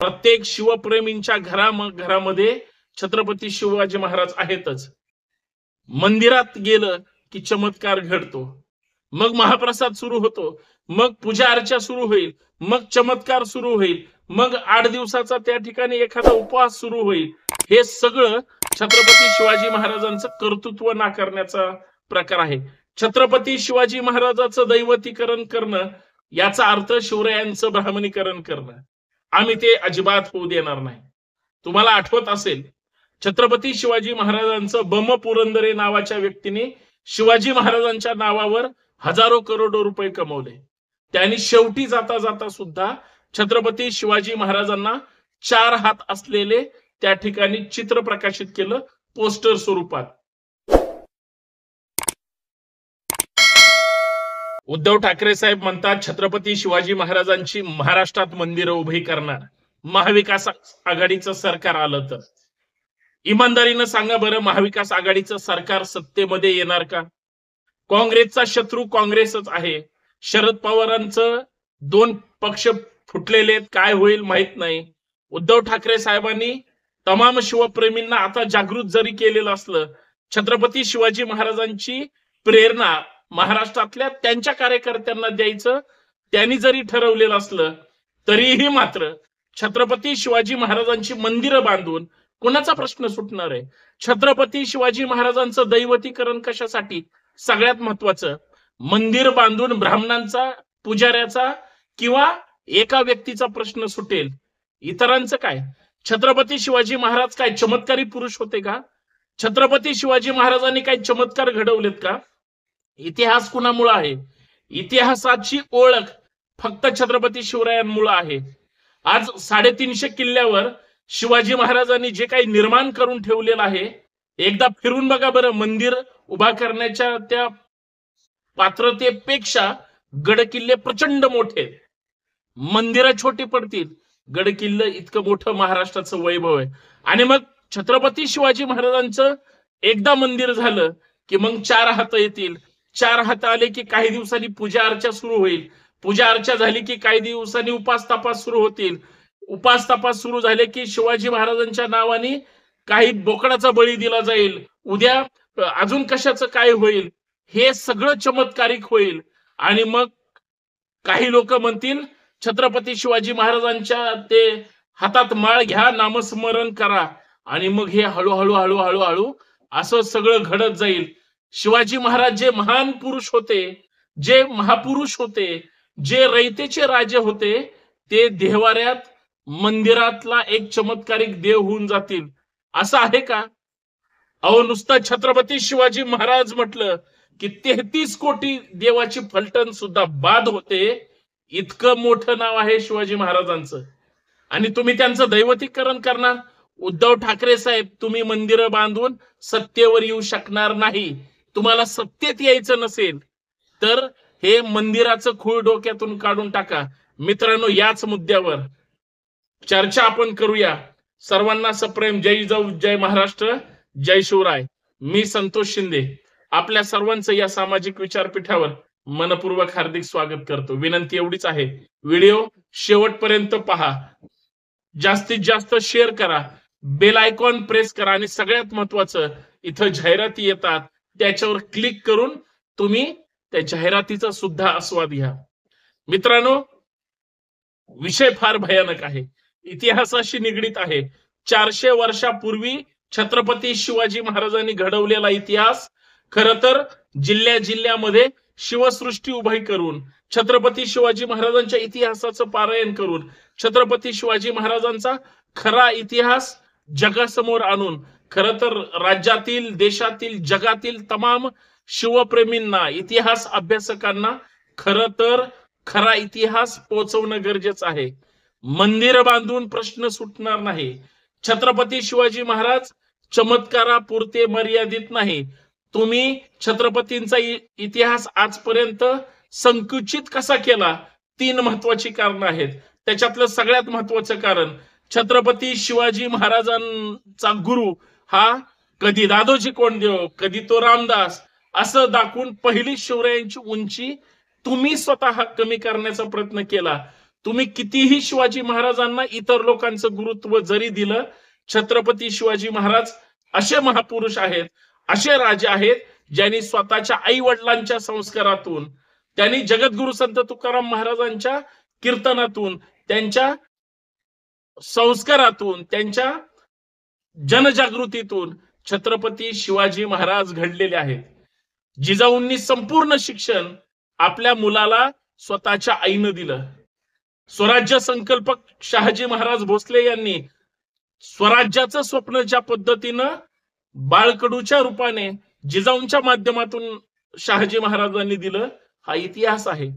प्रत्येक शिवप्रेमींच्या घरामध्ये छत्रपती शिवाजी महाराज आहेतच. मंदिरात गेलं की चमत्कार घडतो, मग महाप्रसाद सुरू होतो, मग पूजा अर्चा सुरू होईल, मग चमत्कार सुरू होईल, मग 8 दिवसाचा त्या ठिकाणी एखादा उपवास सुरू होईल. हे सगळं छत्रपती शिवाजी महाराजांचं कर्तृत्व नाकारण्याचा प्रकार आहे. छत्रपती शिवाजी महाराजांचं दैवतीकरण करणं याचा अर्थ शिवरायांचं ब्राह्मणीकरण करणं. आम्ही ते अजिबात होऊ देणार नाही. तुम्हाला आठवत असेल, छत्रपती शिवाजी महाराजांचं बम पुरंदरे नावाच्या व्यक्तीने शिवाजी महाराजांच्या नावावर हजारो करोडो रुपये कमवले. त्यांनी शेवटी जाता जाता सुद्धा छत्रपती शिवाजी महाराजांना 4 हात असलेले त्या ठिकाणी चित्र प्रकाशित केलं पोस्टर स्वरूपात. उद्धव ठाकरे साहेब म्हणतात छत्रपती शिवाजी महाराजांची महाराष्ट्रात मंदिरं उभी करणार महाविकास आघाडीचं सरकार आलं तर. इमानदारीनं सांगा बरं, महाविकास आघाडीचं सरकार सत्तेमध्ये येणार का? काँग्रेसचा शत्रू काँग्रेसच आहे. शरद पवारांचं 2 पक्ष फुटलेले आहेत, काय होईल माहित नाही. उद्धव ठाकरे साहेबांनी तमाम शिवप्रेमींना आता जागृत जरी केलेलं असलं, छत्रपती शिवाजी महाराजांची प्रेरणा महाराष्ट्रातल्या त्यांच्या कार्यकर्त्यांना द्यायचं त्यांनी जरी ठरवलेलं असलं, तरीही मात्र छत्रपती शिवाजी महाराजांची मंदिरं बांधून कोणाचा प्रश्न सुटणार आहे? छत्रपती शिवाजी महाराजांचं दैवतीकरण कशासाठी? सगळ्यात महत्वाचं, मंदिर बांधून ब्राह्मणांचा, पुजाऱ्याचा किंवा एका व्यक्तीचा प्रश्न सुटेल. इतरांचं काय? छत्रपती शिवाजी महाराज काय चमत्कारी पुरुष होते का? छत्रपती शिवाजी महाराजांनी काही चमत्कार घडवलेत का? इतिहास कुणामुळे आहे? इतिहासाची ओळख फक्त छत्रपती शिवरायांमुळे आहे. आज 350 किल्ल्यावर शिवाजी महाराजांनी जे काही निर्माण करून ठेवलेलं आहे, एकदा फिरून बघा बरं. मंदिर उभा करण्याच्या त्या पात्रतेपेक्षा गडकिल्ले प्रचंड मोठे, मंदिरं छोटी पडतील, गडकिल्ले इतकं मोठं महाराष्ट्राचं वैभव आहे. आणि मग छत्रपती शिवाजी महाराजांचं एकदा मंदिर झालं की मग 4 हात येतील. 4 हात आले की काही दिवसांनी पूजा अर्चा सुरू होईल. पूजा अर्चा झाली की काही दिवसांनी उपास तपास सुरू होतील. उपास तपास सुरू झाले की शिवाजी महाराजांच्या नावाने काही बोकडाचा बळी दिला जाईल. उद्या अजून कशाचं काय होईल, हे सगळं चमत्कारिक होईल. आणि मग काही लोक म्हणतील छत्रपती शिवाजी महाराजांच्या ते हातात माळ घ्या, नामस्मरण करा, आणि मग हे हळूहळू हळूहळू हळू असं सगळं घडत जाईल. शिवाजी महाराज जे महान पुरुष होते, जे महापुरुष होते, जे रयतेचे राजे होते, ते देवाऱ्यात मंदिरातला एक चमत्कारिक देव होऊन जातील असं आहे का? अहो, नुसतं छत्रपती शिवाजी महाराज म्हटलं की 33 कोटी देवाची फलटण सुद्धा बाद होते. इतकं मोठं नाव आहे शिवाजी महाराजांचं. आणि तुम्ही त्यांचं दैवतीकरण करणार? उद्धव ठाकरे साहेब, तुम्ही मंदिरं बांधून सत्तेवर येऊ शकणार नाही. तुम्हाला सत्तेत यायचं नसेल तर हे मंदिराचं खूळ डोक्यातून काढून टाका. मित्रांनो, याच मुद्द्यावर चर्चा आपण करूया. सर्वांना सप्रेम जय जाऊ, जय महाराष्ट्र, जय शिवराय. मी संतोष शिंदे आपल्या सर्वांचं या सामाजिक विचारपीठावर मनपूर्वक हार्दिक स्वागत करतो. विनंती एवढीच आहे, व्हिडिओ शेवटपर्यंत पहा, जास्तीत जास्त शेअर करा, बेल आयकॉन प्रेस करा, आणि सगळ्यात महत्वाचं, इथं जाहिराती येतात त्याच्यावर क्लिक करून तुम्ही त्या जाहिरातीचा सुद्धा आस्वाद घ्या. मित्रांनो, विषय फार भयानक आहे, इतिहासाशी निगडीत आहे. 400 वर्षापूर्वी छत्रपती शिवाजी महाराजांनी घडवलेला इतिहास खरं तर जिल्ह्यामध्ये शिवसृष्टी उभी करून, छत्रपती शिवाजी महाराजांच्या इतिहासाचं पारायण करून, छत्रपती शिवाजी महाराजांचा खरा इतिहास जगासमोर आणून खरं तर राज्यातील, देशातील, जगातील तमाम शिवप्रेमींना, इतिहास अभ्यासकांना खरं तर खरा इतिहास पोहोचवणं गरजेचं आहे. मंदिर बांधून प्रश्न सुटणार नाही. छत्रपती शिवाजी महाराज चमत्कारापुरते मर्यादित नाही. तुम्ही छत्रपतींचा इतिहास आजपर्यंत संकुचित कसा केला? 3 महत्वाची कारण आहेत. त्याच्यातलं सगळ्यात महत्वाचं कारण, छत्रपती शिवाजी महाराजांचा गुरु हा कधी दादोजी कोंडदेव, कधी तो रामदास असं दाखवून पहिली शिवरायांची उंची तुम्ही स्वतः कमी करण्याचा प्रयत्न केला. तुम्ही कितीही शिवाजी महाराजांना इतर लोकांचं गुरुत्व जरी दिलं, छत्रपती शिवाजी महाराज असे महापुरुष आहेत, असे राजे आहेत, ज्यांनी स्वतःच्या आई वडिलांच्या संस्कारातून, त्यांनी जगद्गुरु संत तुकाराम महाराजांच्या कीर्तनातून, त्यांच्या संस्कारातून, त्यांच्या जनजागृतीतून छत्रपती शिवाजी महाराज घडलेले आहेत. जिजाऊंनी संपूर्ण शिक्षण आपल्या मुलाला स्वतःच्या आईनं दिलं. स्वराज्य संकल्पक शहाजी महाराज भोसले यांनी स्वराज्याचं स्वप्न ज्या पद्धतीनं बाळकडूच्या रूपाने जिजाऊंच्या माध्यमातून शहाजी महाराजांनी दिलं, हा इतिहास आहे.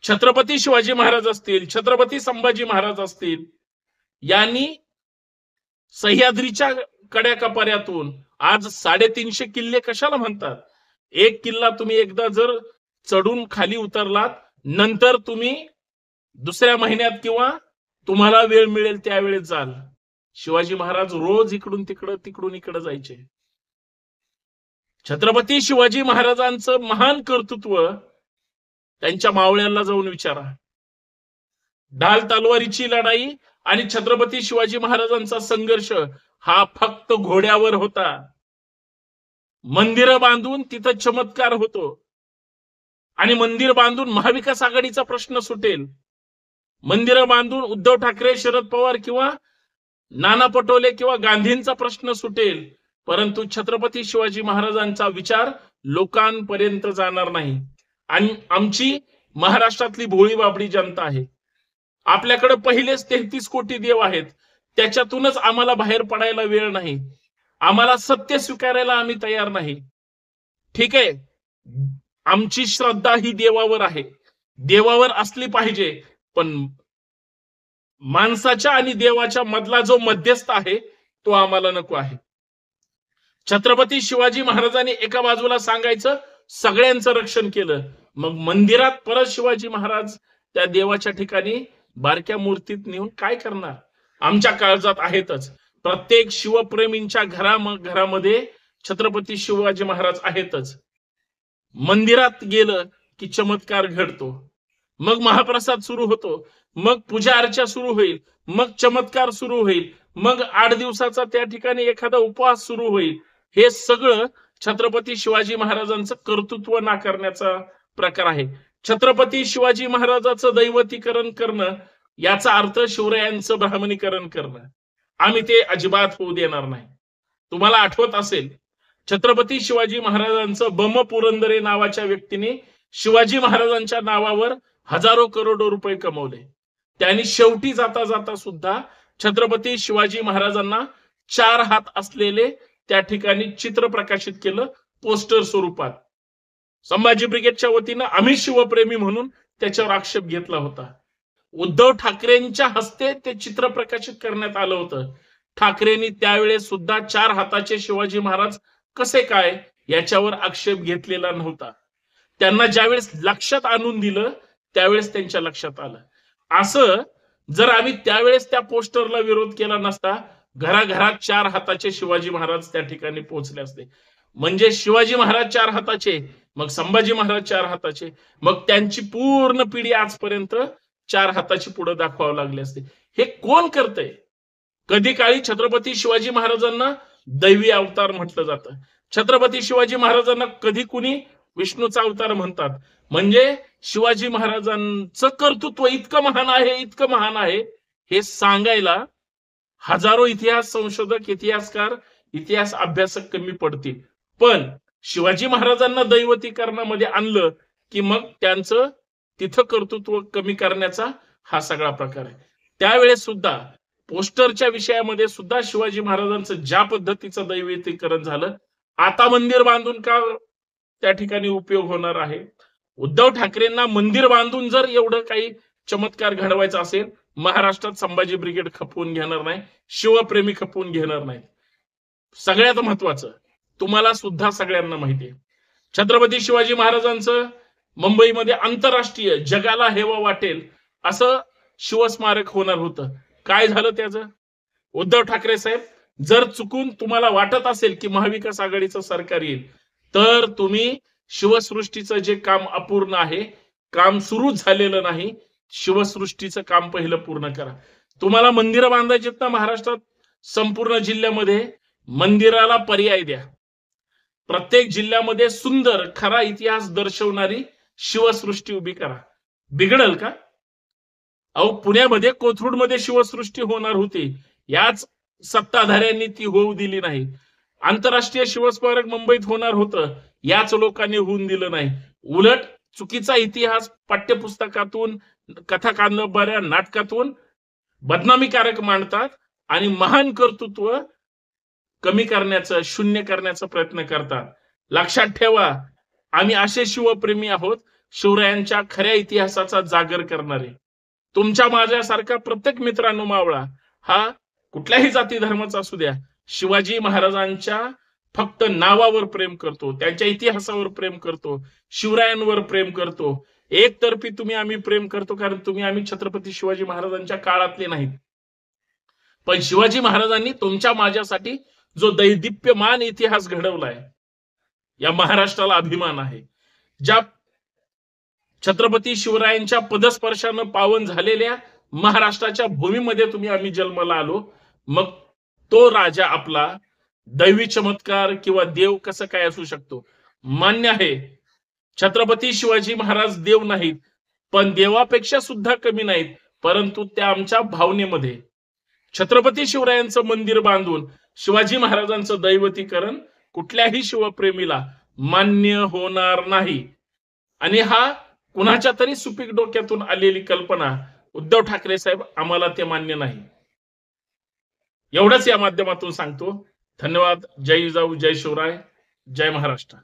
छत्रपती शिवाजी महाराज असतील, छत्रपती संभाजी महाराज असतील, यांनी सह्याद्रीच्या कड्याकपाऱ्यातून आज 350 किल्ले कशाला म्हणतात? एक किल्ला तुम्ही एकदा जर चढून खाली उतरलात, नंतर तुम्ही दुसऱ्या महिन्यात किंवा तुम्हाला वेळ मिळेल त्यावेळेस जाल. शिवाजी महाराज रोज इकडून तिकडं, तिकडून इकडं जायचे. छत्रपती शिवाजी महाराजांचं महान कर्तृत्व त्यांच्या मावळ्यांना जाऊन विचारा. ढाल तलवारीची लढाई आणि छत्रपती शिवाजी महाराजांचा संघर्ष हा फक्त घोड्यावर होता. मंदिरं बांधून तिथं चमत्कार होतो आणि मंदिर बांधून महाविकास आघाडीचा प्रश्न सुटेल. मंदिरं बांधून उद्धव ठाकरे, शरद पवार किंवा नाना पटोले किंवा गांधींचा प्रश्न सुटेल, परंतु छत्रपती शिवाजी महाराजांचा विचार लोकांपर्यंत जाणार नाही. आणि आमची महाराष्ट्रातली भोळी बाबडी जनता आहे. आपल्याकडे पहिलेच 33 कोटी देव आहेत, त्याच्यातूनच आम्हाला बाहेर पडायला वेळ नाही. आम्हाला सत्य स्वीकारायला आम्ही तयार नाही. ठीक आहे, आमची श्रद्धा ही देवावर आहे, देवावर असली पाहिजे, पण माणसाच्या आणि देवाच्या मधला जो मध्यस्थ आहे तो आम्हाला नको आहे. छत्रपती शिवाजी महाराजांनी एका बाजूला सांगायचं सगळ्यांचं रक्षण केलं, मग मंदिरात परत शिवाजी महाराज त्या देवाच्या ठिकाणी बारक्या मूर्तीत नेऊन काय करणार? आमच्या काळजात आहेतच. प्रत्येक शिवप्रेमींच्या घरामध्ये छत्रपती शिवाजी महाराज आहेतच. मंदिरात गेलं की चमत्कार घडतो, मग महाप्रसाद सुरू होतो, मग पूजा अर्चा सुरू होईल, मग चमत्कार सुरू होईल, मग 8 दिवसाचा त्या ठिकाणी एखादा उपवास सुरू होईल. हे सगळं छत्रपती शिवाजी महाराजांचं कर्तृत्व नाकारण्याचा प्रकार आहे. छत्रपती शिवाजी महाराजांचं दैवतीकरण करणं याचा अर्थ शिवरायांचं ब्राह्मणीकरण करणं. आम्ही ते अजिबात होऊ देणार नाही. तुम्हाला आठवत असेल, छत्रपती शिवाजी महाराजांचं बम पुरंदरे नावाच्या व्यक्तीने शिवाजी महाराजांच्या नावावर हजारो करोडो रुपये कमवले. त्यांनी शेवटी जाता जाता सुद्धा छत्रपती शिवाजी महाराजांना 4 हात असलेले त्या ठिकाणी चित्र प्रकाशित केलं पोस्टर स्वरूपात. संभाजी ब्रिगेडच्या वतीनं आम्ही शिवप्रेमी म्हणून त्याच्यावर आक्षेप घेतला होता. उद्धव ठाकरेंच्या हस्ते ते चित्र प्रकाशित करण्यात आलं होतं. ठाकरेंनी त्यावेळेस सुद्धा 4 हाताचे शिवाजी महाराज कसे काय याच्यावर आक्षेप घेतलेला नव्हता. त्यांना ज्यावेळेस लक्षात आणून दिलं त्यावेळेस त्यांच्या लक्षात आलं. असं जर आम्ही त्यावेळेस त्या पोस्टरला विरोध केला नसता, घराघरात 4 हाताचे शिवाजी महाराज त्या ठिकाणी पोहोचले असते. म्हणजे शिवाजी महाराज 4 हाताचे, मग संभाजी महाराज 4 हाताचे, मग त्यांची पूर्ण पिढी आजपर्यंत 4 हाताची पुढे दाखवावं लागले असते. हे कोण करतंय? कधी काळी छत्रपती शिवाजी महाराजांना दैवी अवतार म्हटलं जातं. छत्रपती शिवाजी महाराजांना कधी कुणी विष्णूचा अवतार म्हणतात. म्हणजे शिवाजी महाराजांचं कर्तृत्व इतकं महान आहे, इतकं महान आहे, हे सांगायला हजारो इतिहास संशोधक, इतिहासकार, इतिहास अभ्यासक कमी पडतील. पण शिवाजी महाराजांना दैवतीकरणामध्ये आणलं की मग त्यांचं तिथं कर्तृत्व कमी करण्याचा हा सगळा प्रकार आहे. त्यावेळेस सुद्धा पोस्टरच्या विषयामध्ये सुद्धा शिवाजी महाराजांचं ज्या पद्धतीचं दैवतीकरण झालं, आता मंदिर बांधून का त्या ठिकाणी उपयोग होणार आहे? उद्धव ठाकरेंना मंदिर बांधून जर एवढं काही चमत्कार घडवायचा असेल, महाराष्ट्रात संभाजी ब्रिगेड खपवून घेणार नाही, शिवप्रेमी खपवून घेणार नाही. सगळ्यात महत्वाचं तुम्हाला सुद्धा सगळ्यांना माहिती आहे, छत्रपती शिवाजी महाराजांचं मुंबईमध्ये आंतरराष्ट्रीय जगाला हेवा वाटेल असं शिवस्मारक होणार होतं. काय झालं त्याचं? उद्धव ठाकरे साहेब, जर चुकून तुम्हाला वाटत असेल की महाविकास आघाडीचं सरकार येईल, तर तुम्ही शिवसृष्टीचं जे काम अपूर्ण आहे, काम सुरू झालेलं नाही, शिवसृष्टीचं काम पहिलं पूर्ण करा. तुम्हाला मंदिरं बांधायची ना महाराष्ट्रात, संपूर्ण जिल्ह्यामध्ये मंदिराला पर्याय द्या. प्रत्येक जिल्ह्यामध्ये सुंदर खरा इतिहास दर्शवणारी शिवसृष्टी उभी करा. बिघडल का? अहो, पुण्यामध्ये कोथरूडमध्ये शिवसृष्टी होणार होती, याच सत्ताधाऱ्यांनी ती होऊ दिली नाही. आंतरराष्ट्रीय शिवस्मारक मुंबईत होणार होतं, याच लोकांनी होऊन दिलं नाही. उलट चुकीचा इतिहास पाठ्यपुस्तकातून, कथा कादंबऱ्या, नाटकातून बदनामीकारक मांडतात आणि महान कर्तृत्व कमी करण्याचं, शून्य करण्याचा प्रयत्न करतात. लक्षात ठेवा, आम्ही असे शिवप्रेमी आहोत, शिवरायांच्या खऱ्या इतिहासाचा जागर करणारे. तुमच्या माझ्यासारखा प्रत्येक मित्रांनो मावळा हा कुठल्याही जाती धर्माचा असू द्या, शिवाजी महाराजांच्या फक्त नावावर प्रेम करतो, त्यांच्या इतिहासावर प्रेम करतो, शिवरायांवर प्रेम करतो. एकतर्फी आम्ही प्रेम करतो, कारण आम्ही छत्रपती शिवाजी महाराजांच्या काळातले नाहीत. पण शिवाजी महाराजांनी तुमच्या माझ्यासाठी जो दैदिप्यमान इतिहास घडवलाय, या महाराष्ट्राला अभिमान आहे. ज्या छत्रपती शिवरायांच्या पदस्पर्शानं पावन झालेल्या महाराष्ट्राच्या भूमीमध्ये आम्ही जन्माला आलो. मग तो राजा आपला दैवी चमत्कार किंवा देव कसं काय असू शकतो? मान्य आहे, छत्रपती शिवाजी महाराज देव नाहीत, पण देवापेक्षा सुद्धा कमी नाहीत. परंतु त्या आमच्या भावनेमध्ये छत्रपती शिवरायांचं मंदिर बांधून शिवाजी महाराजांचं दैवतीकरण कुठल्याही शिवप्रेमीला मान्य होणार नाही. आणि हा कुणाच्या तरी सुपीक डोक्यातून आलेली कल्पना, उद्धव ठाकरे साहेब, आम्हाला ते मान्य नाही. एवढंच या माध्यमातून सांगतो. धन्यवाद. जय जिजाऊ, जय शिवराय, जय महाराष्ट्र.